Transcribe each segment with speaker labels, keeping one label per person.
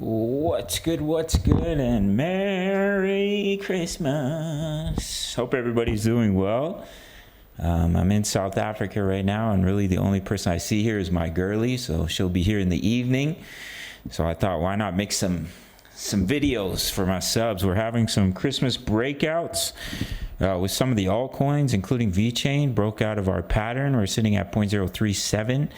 Speaker 1: What's good, and Merry Christmas. Hope everybody's doing well. I'm in South Africa right now, and really the only person I see here is my girlie, so she'll be here in the evening. So I thought, why not make some videos for my subs. We're having some Christmas breakouts with some of the altcoins, including Vechain, broke out of our pattern. We're sitting at 0.037.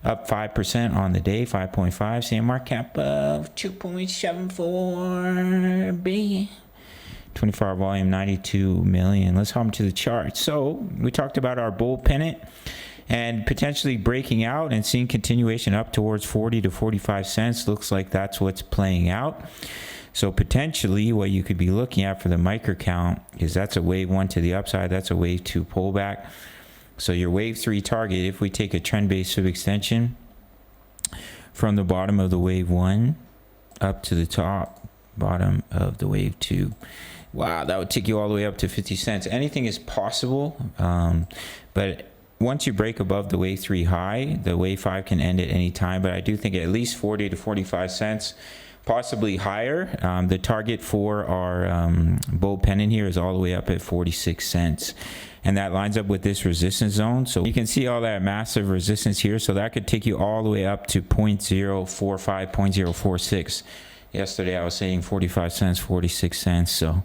Speaker 1: Up 5% on the day, 5.5. Same market cap of 2.74 billion. 24-hour volume, 92 million. Let's hop to the chart. So we talked about our bull pennant and potentially breaking out and seeing continuation up towards 40 to 45 cents. Looks like that's what's playing out. So potentially what you could be looking at for the micro count is that's a wave one to the upside. That's a wave two pullback. So your wave 3 target, if we take a trend-based sub-extension from the bottom of the wave 1 up to the top bottom of the wave 2, wow, that would take you all the way up to 50 cents. Anything is possible, but once you break above the wave 3 high, the wave 5 can end at any time. But I do think at least 40 to 45 cents, possibly higher. The target for our bull pennant here is all the way up at 46 cents. And that lines up with this resistance zone. So you can see all that massive resistance here. So that could take you all the way up to 0.045, 0.046. Yesterday I was saying 45 cents, 46 cents. So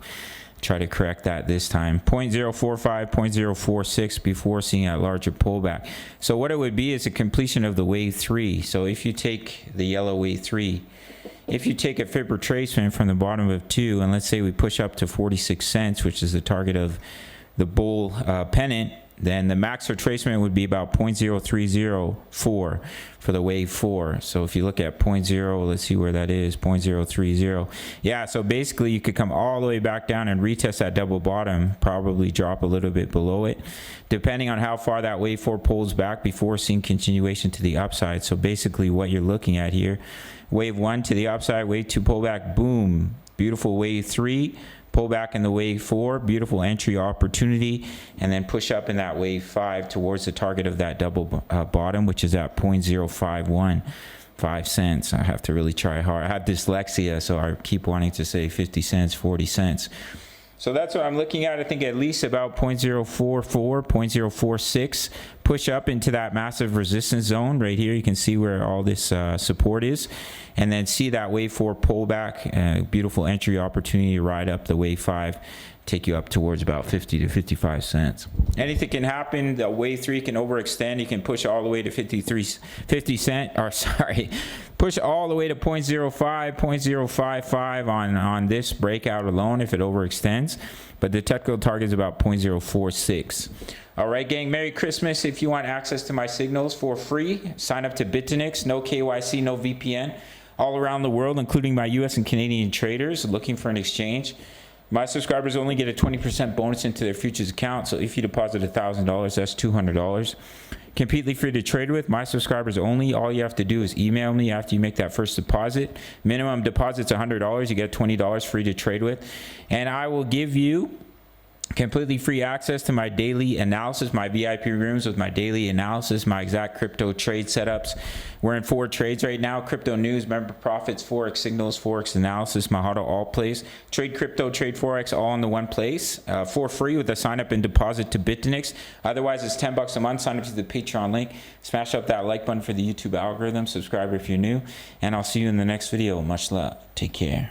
Speaker 1: try to correct that this time. 0.045, 0.046 before seeing a larger pullback. So what it would be is a completion of the wave 3. So if you take the yellow wave 3, if you take a fib retracement from the bottom of 2, and let's say we push up to 46 cents, which is the target of the bull pennant, then the max retracement would be about 0.0304 for the wave 4. So if you look at 0.0, let's see where that is, 0.030. Yeah, so basically you could come all the way back down and retest that double bottom, probably drop a little bit below it, depending on how far that wave 4 pulls back before seeing continuation to the upside. So basically what you're looking at here, wave 1 to the upside, wave 2 pullback, boom, beautiful wave 3, pull back in the wave 4, beautiful entry opportunity, and then push up in that wave 5 towards the target of that double bottom, which is at 0.0515 cents. I have to really try hard. I have dyslexia, so I keep wanting to say 50 cents, 40 cents. So that's what I'm looking at. I think at least about 0.044, 0.046, push up into that massive resistance zone right here. You can see where all this support is, and then see that wave 4 pullback, beautiful entry opportunity to ride up the wave 5, take you up towards about 50 to 55 cents. Anything can happen. The wave 3 can overextend. You can push all the way to 50 cent, or sorry, push all the way to 0.05, 0.055 on this breakout alone if it overextends. But the technical target is about 0.046. All right, gang, Merry Christmas. If you want access to my signals for free, sign up to Bitfinex, no KYC, no VPN, all around the world, including my US and Canadian traders looking for an exchange. My subscribers only get a 20% bonus into their futures account. So if you deposit $1,000, that's $200. Completely free to trade with. My subscribers only. All you have to do is email me after you make that first deposit. Minimum deposit's $100. You get $20 free to trade with. And I will give you completely free access to my daily analysis, my VIP rooms with my daily analysis, my exact crypto trade setups. We're in 4 trades right now: crypto news, member profits, forex signals, forex analysis, Mahado all plays. Trade crypto, trade forex, all in the one place for free with a sign up and deposit to Bitfinex. Otherwise it's $10 a month. Sign up to the Patreon link, smash up that like button for the YouTube algorithm, subscribe if you're new, and I'll see you in the next video. Much love, take care.